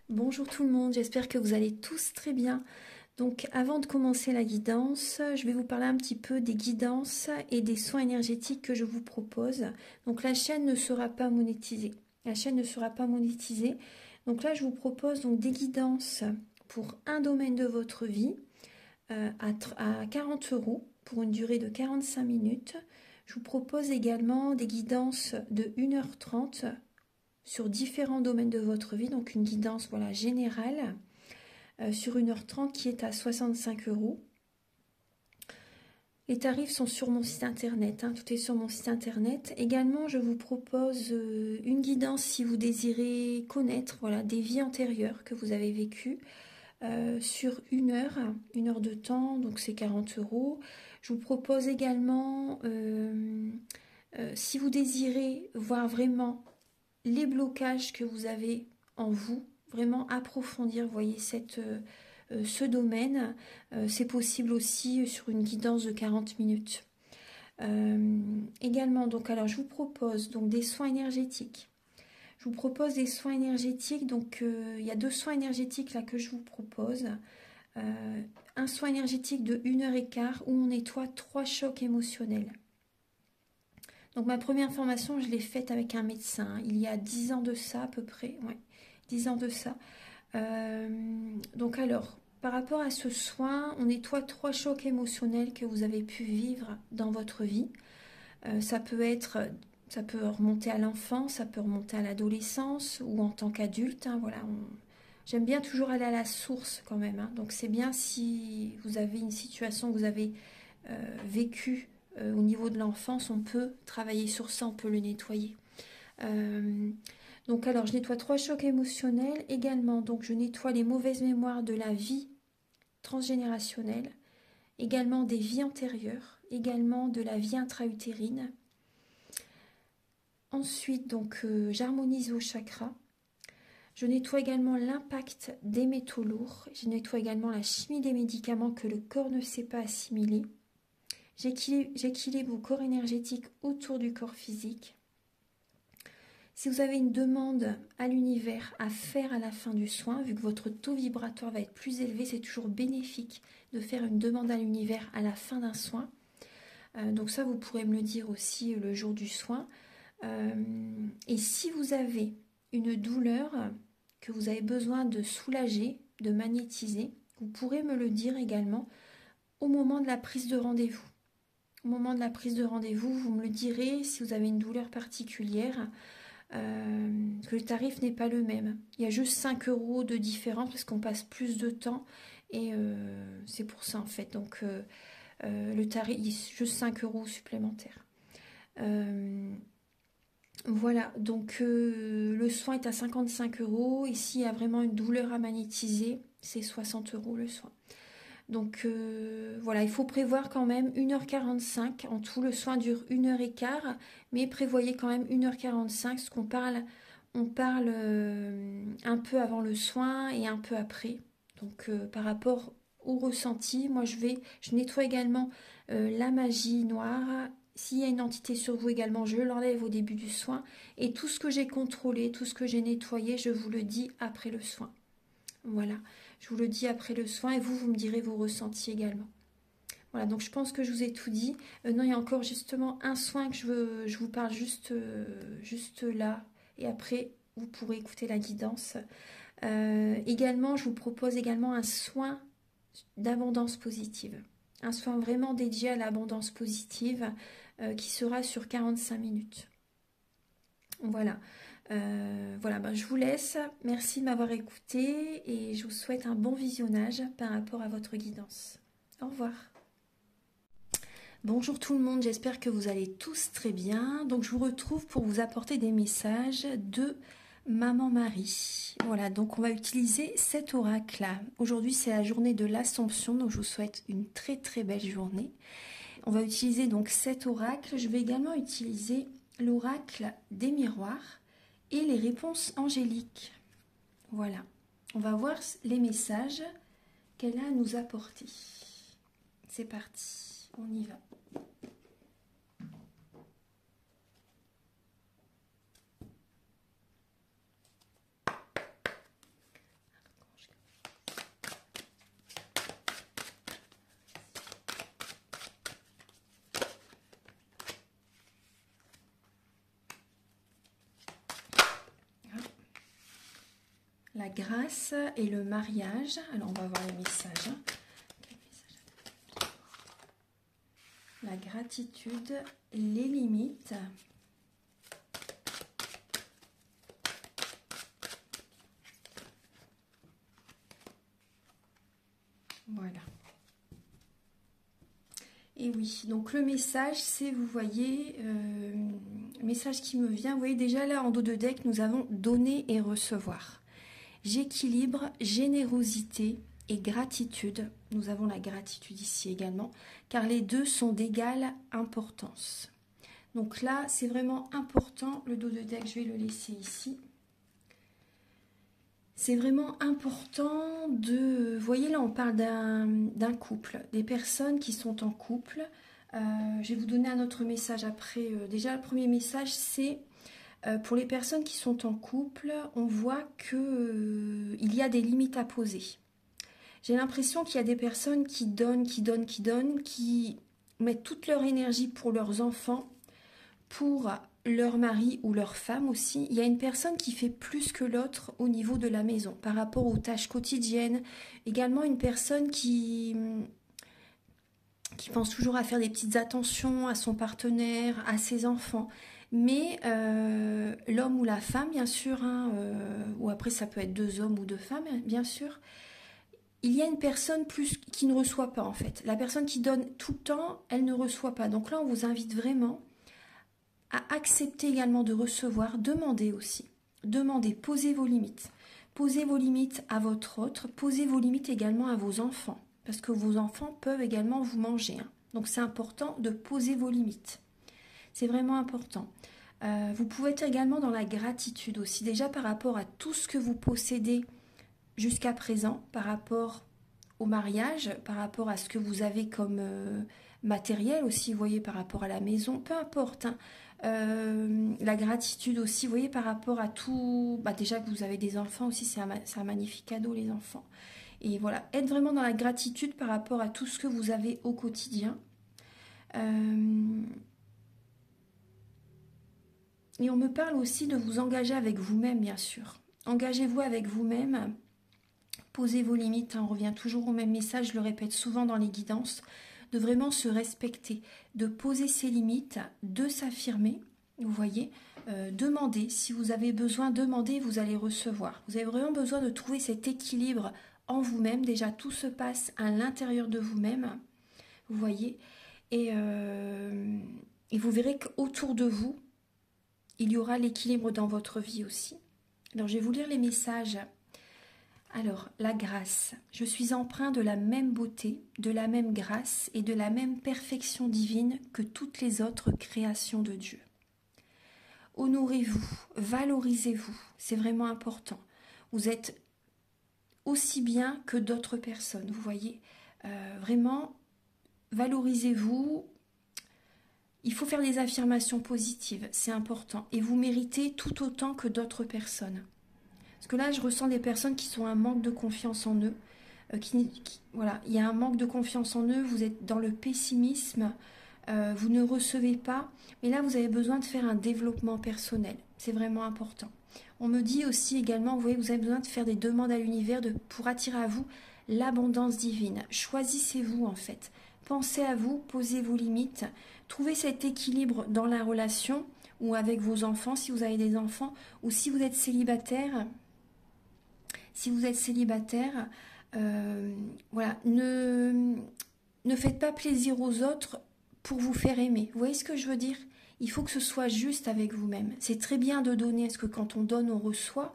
Bonjour tout le monde, j'espère que vous allez tous très bien. Donc avant de commencer la guidance, je vais vous parler un petit peu des guidances et des soins énergétiques que je vous propose. Donc la chaîne ne sera pas monétisée. La chaîne ne sera pas monétisée. Donc là je vous propose donc des guidances pour un domaine de votre vie à 40 € pour une durée de 45 minutes. Je vous propose également des guidances de 1h30 sur différents domaines de votre vie, donc une guidance voilà, générale sur 1h30 qui est à 65 €. Les tarifs sont sur mon site internet, tout est sur mon site internet. Également, je vous propose une guidance si vous désirez connaître voilà, des vies antérieures que vous avez vécues sur une heure de temps, donc c'est 40 €. Je vous propose également, si vous désirez voir vraiment les blocages que vous avez en vous, vraiment approfondir, voyez, ce domaine. C'est possible aussi sur une guidance de 40 minutes. Également, donc, alors je vous propose donc des soins énergétiques. Je vous propose des soins énergétiques, donc il y a 2 soins énergétiques là que je vous propose. Un soin énergétique de 1h15 où on nettoie 3 chocs émotionnels. Donc ma première formation, je l'ai faite avec un médecin, il y a 10 ans de ça à peu près, ouais, 10 ans de ça. Donc alors, par rapport à ce soin, on nettoie 3 chocs émotionnels que vous avez pu vivre dans votre vie. Ça peut remonter à l'enfance, ça peut remonter à l'adolescence ou en tant qu'adulte. Voilà, j'aime bien toujours aller à la source quand même. Donc c'est bien si vous avez une situation que vous avez vécue au niveau de l'enfance, on peut travailler sur ça, on peut le nettoyer. Donc alors je nettoie 3 chocs émotionnels également, donc je nettoie les mauvaises mémoires de la vie transgénérationnelle, également des vies antérieures, également de la vie intra-utérine. Ensuite donc j'harmonise vos chakras. Je nettoie également l'impact des métaux lourds, je nettoie également la chimie des médicaments que le corps ne sait pas assimiler. J'équilibre vos corps énergétiques autour du corps physique. Si vous avez une demande à l'univers à faire à la fin du soin, vu que votre taux vibratoire va être plus élevé, c'est toujours bénéfique de faire une demande à l'univers à la fin d'un soin. Donc ça, vous pourrez me le dire aussi le jour du soin. Et si vous avez une douleur que vous avez besoin de soulager, de magnétiser, vous pourrez me le dire également au moment de la prise de rendez-vous. Au moment de la prise de rendez-vous, vous me le direz si vous avez une douleur particulière. Que le tarif n'est pas le même. Il y a juste 5 € de différence parce qu'on passe plus de temps et c'est pour ça en fait. Donc le tarif, il y a juste 5 € supplémentaires. Voilà, donc le soin est à 55 €. Ici, il y a vraiment une douleur à magnétiser, c'est 60 € le soin. Donc voilà, il faut prévoir quand même 1h45. En tout, le soin dure 1h15, mais prévoyez quand même 1h45, parce qu'on parle, on parle un peu avant le soin et un peu après. Donc par rapport au ressenti, moi je nettoie également la magie noire. S'il y a une entité sur vous également, je l'enlève au début du soin. Et tout ce que j'ai contrôlé, tout ce que j'ai nettoyé, je vous le dis après le soin. Voilà, je vous le dis après le soin et vous me direz vos ressentis également. Voilà, donc je pense que je vous ai tout dit. Non, il y a encore justement un soin que je vous parle juste là. Et après, vous pourrez écouter la guidance. Également, je vous propose également un soin d'abondance positive. Un soin vraiment dédié à l'abondance positive qui sera sur 45 minutes. Voilà. Voilà, je vous laisse. Merci de m'avoir écouté et je vous souhaite un bon visionnage par rapport à votre guidance. Au revoir. Bonjour tout le monde, j'espère que vous allez tous très bien. Donc je vous retrouve pour vous apporter des messages de Maman Marie. Voilà, donc on va utiliser cet oracle. Aujourd'hui c'est la journée de l'Assomption, donc je vous souhaite une très très belle journée. On va utiliser donc cet oracle. Je vais également utiliser l'oracle des miroirs et les réponses angéliques. Voilà, on va voir les messages qu'elle a à nous apporter. C'est parti, on y va. la grâce et le mariage. Alors, on va voir les messages. Hein. La gratitude, les limites. Voilà. Et oui, donc le message, c'est, vous voyez, le message qui me vient, vous voyez déjà là en dos de deck, nous avons donner et recevoir. J'équilibre générosité et gratitude. Nous avons la gratitude ici également, car les deux sont d'égale importance. Donc là, c'est vraiment important, le dos de deck, je vais le laisser ici. C'est vraiment important de... Vous voyez, là, on parle d'un couple, des personnes qui sont en couple. Je vais vous donner un autre message après. Déjà, le premier message, c'est pour les personnes qui sont en couple, on voit qu'il y a des limites à poser. J'ai l'impression qu'il y a des personnes qui donnent, qui mettent toute leur énergie pour leurs enfants, pour leur mari ou leur femme aussi. Il y a une personne qui fait plus que l'autre au niveau de la maison par rapport aux tâches quotidiennes. Également une personne qui pense toujours à faire des petites attentions à son partenaire, à ses enfants. Mais l'homme ou la femme, bien sûr, hein, ou après ça peut être deux hommes ou deux femmes, bien sûr, il y a une personne plus qui ne reçoit pas en fait. La personne qui donne tout le temps, elle ne reçoit pas. Donc là, on vous invite vraiment à accepter également de recevoir, demandez aussi. Demandez, posez vos limites. Posez vos limites à votre autre, posez vos limites également à vos enfants, parce que vos enfants peuvent également vous manger. Hein. Donc c'est important de poser vos limites. C'est vraiment important. Vous pouvez être également dans la gratitude aussi, déjà par rapport à tout ce que vous possédez jusqu'à présent, par rapport au mariage, par rapport à ce que vous avez comme matériel aussi, vous voyez, par rapport à la maison, peu importe. Hein. La gratitude aussi, vous voyez, par rapport à tout, déjà que vous avez des enfants aussi, c'est un magnifique cadeau les enfants. Et voilà, être vraiment dans la gratitude par rapport à tout ce que vous avez au quotidien. Et on me parle aussi de vous engager avec vous-même, bien sûr. Engagez-vous avec vous-même. Posez vos limites. Hein, on revient toujours au même message, je le répète souvent dans les guidances. De vraiment se respecter, de poser ses limites, de s'affirmer. Vous voyez, demandez. Si vous avez besoin, demandez, vous allez recevoir. Vous avez vraiment besoin de trouver cet équilibre en vous-même. Déjà, tout se passe à l'intérieur de vous-même. Vous voyez. Et vous verrez qu'autour de vous, il y aura l'équilibre dans votre vie aussi. Alors, je vais vous lire les messages. Alors, la grâce. Je suis empreint de la même beauté, de la même grâce et de la même perfection divine que toutes les autres créations de Dieu. Honorez-vous, valorisez-vous, c'est vraiment important. Vous êtes aussi bien que d'autres personnes, vous voyez. Vraiment, valorisez-vous. Il faut faire des affirmations positives, c'est important. Et vous méritez tout autant que d'autres personnes. Parce que là, je ressens des personnes qui sont un manque de confiance en eux. Voilà, il y a un manque de confiance en eux, vous êtes dans le pessimisme, vous ne recevez pas. Mais là, vous avez besoin de faire un développement personnel. C'est vraiment important. On me dit aussi également, vous voyez, vous avez besoin de faire des demandes à l'univers pour attirer à vous l'abondance divine. Choisissez-vous en fait. Pensez à vous, posez vos limites. Trouvez cet équilibre dans la relation ou avec vos enfants, si vous avez des enfants, ou si vous êtes célibataire. Si vous êtes célibataire, voilà, ne faites pas plaisir aux autres pour vous faire aimer. Vous voyez ce que je veux dire? Il faut que ce soit juste avec vous-même. C'est très bien de donner, parce que quand on donne, on reçoit.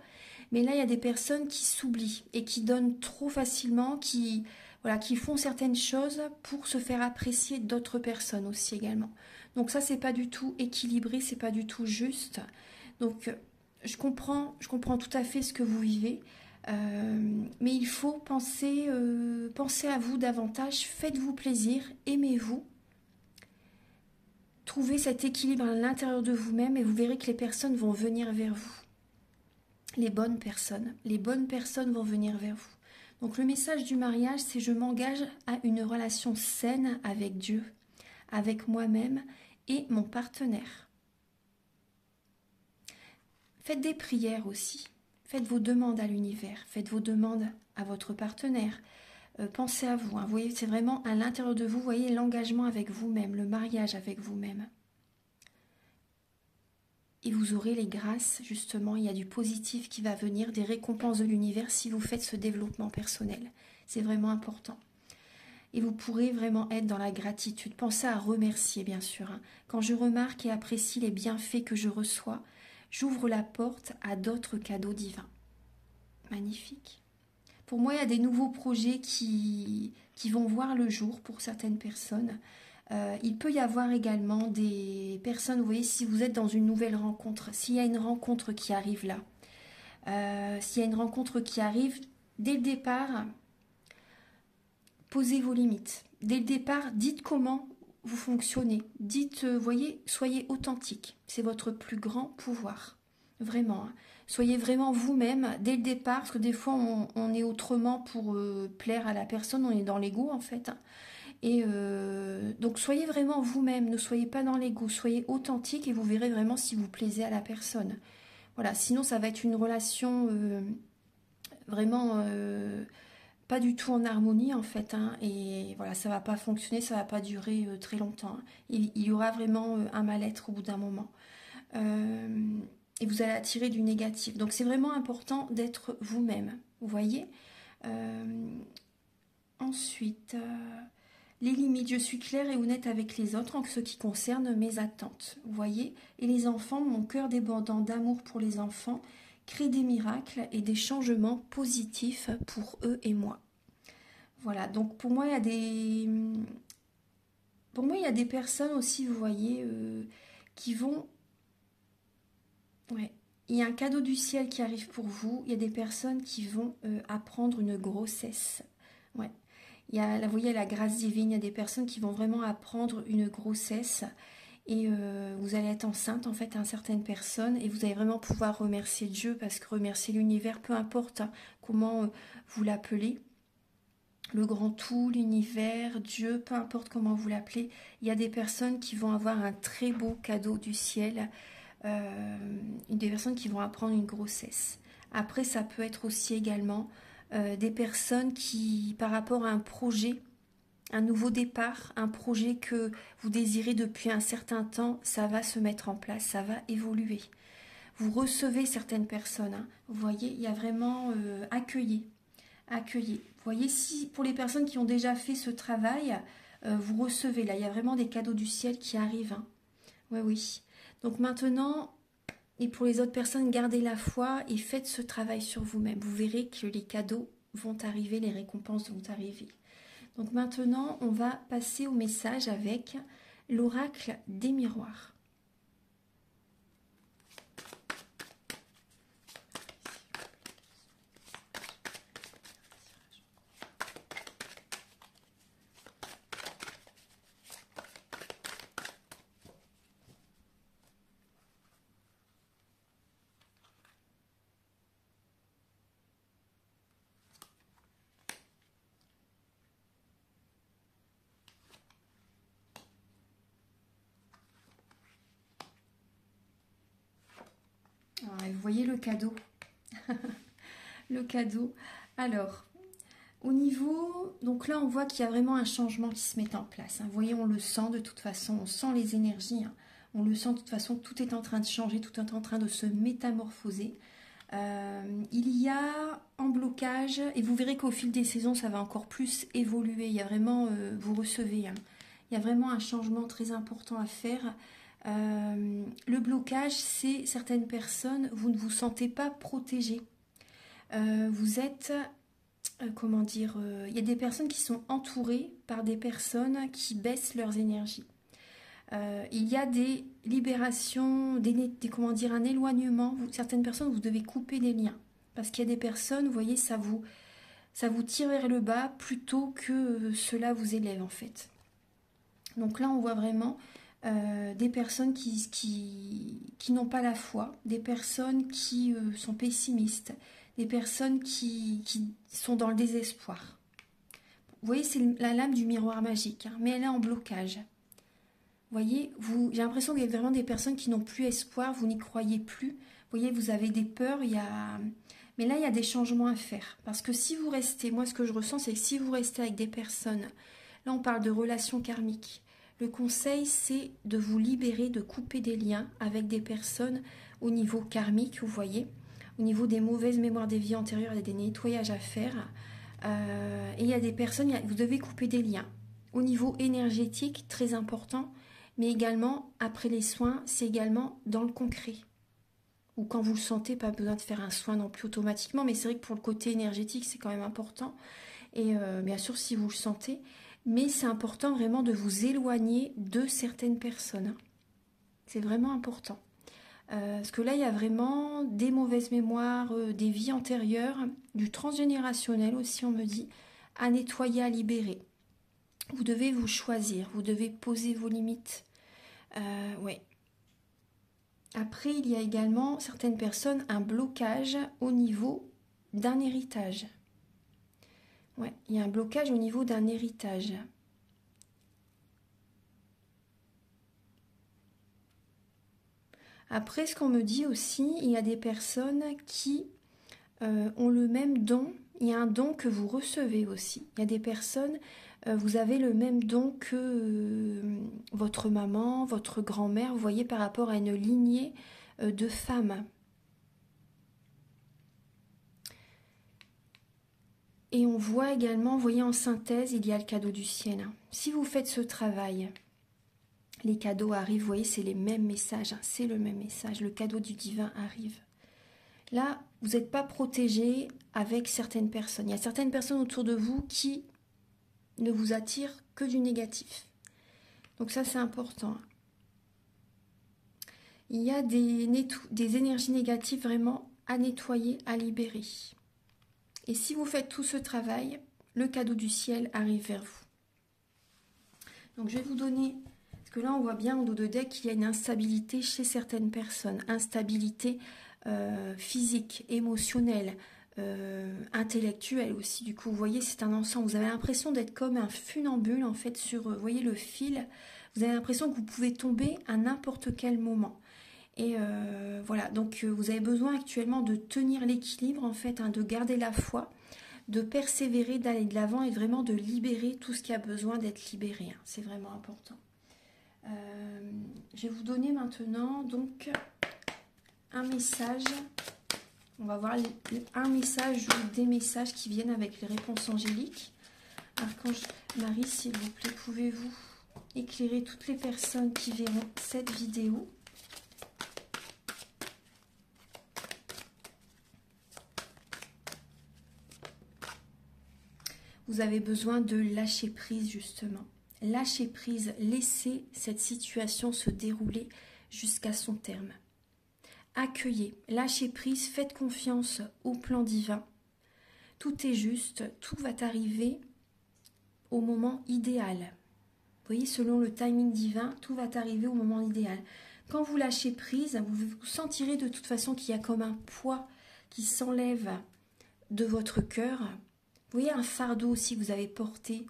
Mais là, il y a des personnes qui s'oublient et qui donnent trop facilement, qui font certaines choses pour se faire apprécier d'autres personnes aussi également. Donc ça, c'est pas du tout équilibré, c'est pas du tout juste. Donc, je comprends tout à fait ce que vous vivez. Mais il faut penser à vous davantage, faites-vous plaisir, aimez-vous, trouvez cet équilibre à l'intérieur de vous-même et vous verrez que les personnes vont venir vers vous. Les bonnes personnes vont venir vers vous. Donc le message du mariage, c'est je m'engage à une relation saine avec Dieu, avec moi-même et mon partenaire. Faites des prières aussi. Faites vos demandes à l'univers, faites vos demandes à votre partenaire. Pensez à vous, hein. Vous voyez, c'est vraiment à l'intérieur de vous, vous voyez l'engagement avec vous-même, le mariage avec vous-même. Et vous aurez les grâces, justement, il y a du positif qui va venir, des récompenses de l'univers si vous faites ce développement personnel. C'est vraiment important. Et vous pourrez vraiment être dans la gratitude. Pensez à remercier, bien sûr, hein. Quand je remarque et apprécie les bienfaits que je reçois, j'ouvre la porte à d'autres cadeaux divins. Magnifique. Pour moi, il y a des nouveaux projets qui vont voir le jour pour certaines personnes. Il peut y avoir également des personnes, vous voyez, si vous êtes dans une nouvelle rencontre, s'il y a une rencontre qui arrive là, s'il y a une rencontre qui arrive, dès le départ, posez vos limites. Dès le départ, dites comment vous fonctionnez. Dites, voyez, soyez authentique. C'est votre plus grand pouvoir. Vraiment. Hein. Soyez vraiment vous-même dès le départ, parce que des fois, on est autrement pour plaire à la personne. On est dans l'ego, en fait. Et donc, soyez vraiment vous-même. Ne soyez pas dans l'ego. Soyez authentique et vous verrez vraiment si vous plaisez à la personne. Voilà. Sinon, ça va être une relation vraiment... pas du tout en harmonie en fait, hein, et voilà, ça va pas fonctionner, ça va pas durer très longtemps, hein. Il y aura vraiment un mal-être au bout d'un moment, et vous allez attirer du négatif, donc c'est vraiment important d'être vous-même, vous voyez. Ensuite, les limites, je suis claire et honnête avec les autres en ce qui concerne mes attentes, vous voyez, et les enfants, mon cœur débordant d'amour pour les enfants crée des miracles et des changements positifs pour eux et moi. Voilà, donc pour moi, il y a des personnes aussi, vous voyez, qui vont... Ouais, il y a un cadeau du ciel qui arrive pour vous. Il y a des personnes qui vont apprendre une grossesse. Ouais, il y a, là, vous voyez, la grâce divine. Il y a des personnes qui vont vraiment apprendre une grossesse. Et vous allez être enceinte, en fait, à certaines personnes. Et vous allez vraiment pouvoir remercier Dieu, parce que remercier l'univers, peu importe hein, comment vous l'appelez, le grand tout, l'univers, Dieu, peu importe comment vous l'appelez, il y a des personnes qui vont avoir un très beau cadeau du ciel, des personnes qui vont apprendre une grossesse. Après, ça peut être aussi également des personnes qui, par rapport à un projet, un nouveau départ, un projet que vous désirez depuis un certain temps, ça va se mettre en place, ça va évoluer. Vous recevez certaines personnes, hein. Vous voyez, il y a vraiment accueillir. Vous voyez, si pour les personnes qui ont déjà fait ce travail, vous recevez, là, il y a vraiment des cadeaux du ciel qui arrivent. Hein. Oui, oui. Donc maintenant, et pour les autres personnes, gardez la foi et faites ce travail sur vous-même. Vous verrez que les cadeaux vont arriver, les récompenses vont arriver. Donc maintenant, on va passer au message avec l'oracle des miroirs. Alors, vous voyez le cadeau. Le cadeau. Alors, au niveau... Donc là, on voit qu'il y a vraiment un changement qui se met en place. Hein. Vous voyez, on le sent de toute façon. On sent les énergies. Hein. On le sent de toute façon. Tout est en train de changer. Tout est en train de se métamorphoser. Il y a en blocage, et vous verrez qu'au fil des saisons, ça va encore plus évoluer. Il y a vraiment... vous recevez... Hein. Il y a vraiment un changement très important à faire. Le blocage, c'est certaines personnes, vous ne vous sentez pas protégé. Vous êtes, comment dire, il y a des personnes qui sont entourées par des personnes qui baissent leurs énergies. Il y a des libérations, comment dire, un éloignement. Certaines personnes, vous devez couper des liens. Parce qu'il y a des personnes, vous voyez, ça vous tire vers le bas plutôt que cela vous élève en fait. Donc là, on voit vraiment des personnes qui n'ont pas la foi, des personnes qui sont pessimistes, des personnes qui sont dans le désespoir. Vous voyez, c'est la lame du miroir magique, hein, mais elle est en blocage. Vous voyez, j'ai l'impression qu'il y a vraiment des personnes qui n'ont plus espoir, vous n'y croyez plus. Vous voyez, vous avez des peurs, il y a Mais là, il y a des changements à faire. Parce que si vous restez, moi ce que je ressens, c'est que si vous restez avec des personnes, là on parle de relations karmiques, le conseil c'est de vous libérer, de couper des liens avec des personnes au niveau karmique, vous voyez, au niveau des mauvaises mémoires des vies antérieures, il y a des nettoyages à faire. Et il y a des personnes, vous devez couper des liens. Au niveau énergétique, très important, mais également, après les soins, c'est également dans le concret. Ou quand vous le sentez, pas besoin de faire un soin non plus automatiquement, mais c'est vrai que pour le côté énergétique, c'est quand même important. Et bien sûr, si vous le sentez, mais c'est important vraiment de vous éloigner de certaines personnes. C'est vraiment important. Parce que là, il y a vraiment des mauvaises mémoires, des vies antérieures, du transgénérationnel aussi, on me dit, à nettoyer, à libérer. Vous devez vous choisir, vous devez poser vos limites. Ouais. Après, il y a également, certaines personnes, un blocage au niveau d'un héritage. Ouais, il y a un blocage au niveau d'un héritage. Après, ce qu'on me dit aussi, il y a des personnes qui ont le même don. Il y a un don que vous recevez aussi. Il y a des personnes, vous avez le même don que votre maman, votre grand-mère, vous voyez, par rapport à une lignée de femmes. Et on voit également, vous voyez, en synthèse, il y a le cadeau du ciel. Si vous faites ce travail, les cadeaux arrivent, vous voyez, c'est les mêmes messages, c'est le même message, le cadeau du divin arrive. Là, vous n'êtes pas protégé avec certaines personnes. Il y a certaines personnes autour de vous qui ne vous attirent que du négatif. Donc ça, c'est important. Il y a des énergies négatives vraiment à nettoyer, à libérer. Et si vous faites tout ce travail, le cadeau du ciel arrive vers vous. Donc je vais vous donner, parce que là on voit bien en dos de deck qu'il y a une instabilité chez certaines personnes. Instabilité physique, émotionnelle, intellectuelle aussi. Du coup, vous voyez, c'est un ensemble. Vous avez l'impression d'être comme un funambule en fait sur, vous voyez, le fil. Vous avez l'impression que vous pouvez tomber à n'importe quel moment. Et voilà, donc vous avez besoin actuellement de tenir l'équilibre en fait, hein, de garder la foi, de persévérer, d'aller de l'avant et vraiment de libérer tout ce qui a besoin d'être libéré. Hein. C'est vraiment important. Je vais vous donner maintenant donc un message. On va voir un message ou des messages qui viennent avec les réponses angéliques. Archange Marie, s'il vous plaît, pouvez-vous éclairer toutes les personnes qui verront cette vidéo ? Vous avez besoin de lâcher prise, justement. Lâcher prise, laissez cette situation se dérouler jusqu'à son terme. Accueillez, lâchez prise, faites confiance au plan divin. Tout est juste, tout va arriver au moment idéal. Vous voyez, selon le timing divin, tout va arriver au moment idéal. Quand vous lâchez prise, vous sentirez de toute façon qu'il y a comme un poids qui s'enlève de votre cœur. Vous voyez un fardeau aussi que vous avez porté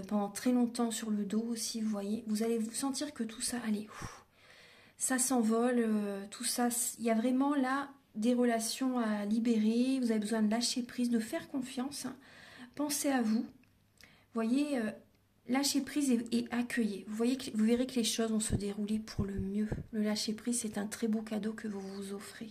pendant très longtemps sur le dos aussi, vous voyez. Vous allez vous sentir que tout ça, allez, ça s'envole, tout ça. Il y a vraiment là des relations à libérer. Vous avez besoin de lâcher prise, de faire confiance. Hein. Pensez à vous. Vous voyez, lâcher prise et accueillez. Vous verrez que les choses vont se dérouler pour le mieux. Le lâcher prise, c'est un très beau cadeau que vous vous offrez.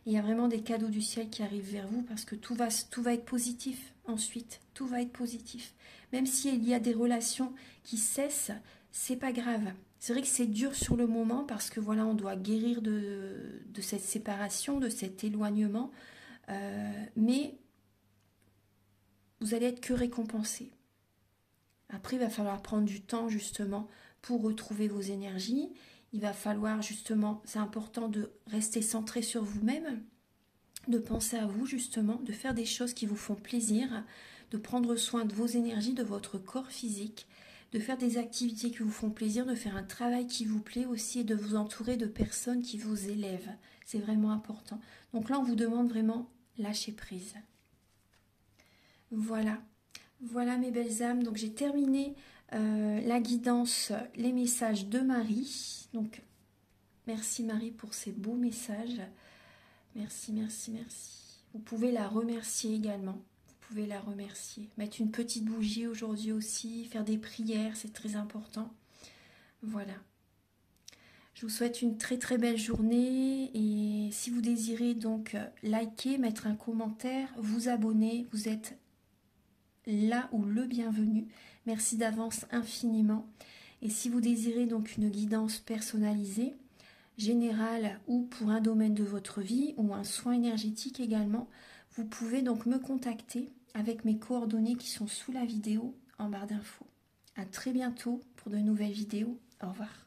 Il y a vraiment des cadeaux du ciel qui arrivent vers vous parce que tout va être positif ensuite. Tout va être positif. Même s'il y a des relations qui cessent, c'est pas grave. C'est vrai que c'est dur sur le moment parce que voilà, on doit guérir de cette séparation, de cet éloignement. Mais vous allez être que récompensé. Après, il va falloir prendre du temps justement pour retrouver vos énergies. Il va falloir justement, c'est important de rester centré sur vous-même, de penser à vous justement, de faire des choses qui vous font plaisir, de prendre soin de vos énergies, de votre corps physique, de faire des activités qui vous font plaisir, de faire un travail qui vous plaît aussi et de vous entourer de personnes qui vous élèvent. C'est vraiment important. Donc là, on vous demande vraiment lâcher prise. Voilà. Voilà mes belles âmes. Donc j'ai terminé la guidance, les messages de Marie. Donc merci Marie pour ces beaux messages. Merci, merci, merci. Vous pouvez la remercier également. Vous pouvez la remercier. Mettre une petite bougie aujourd'hui aussi, faire des prières, c'est très important. Voilà. Je vous souhaite une très très belle journée et si vous désirez donc liker, mettre un commentaire, vous abonner, vous êtes là ou le bienvenu. Merci d'avance infiniment. Et si vous désirez donc une guidance personnalisée, générale ou pour un domaine de votre vie ou un soin énergétique également, vous pouvez donc me contacter avec mes coordonnées qui sont sous la vidéo en barre d'infos. À très bientôt pour de nouvelles vidéos. Au revoir.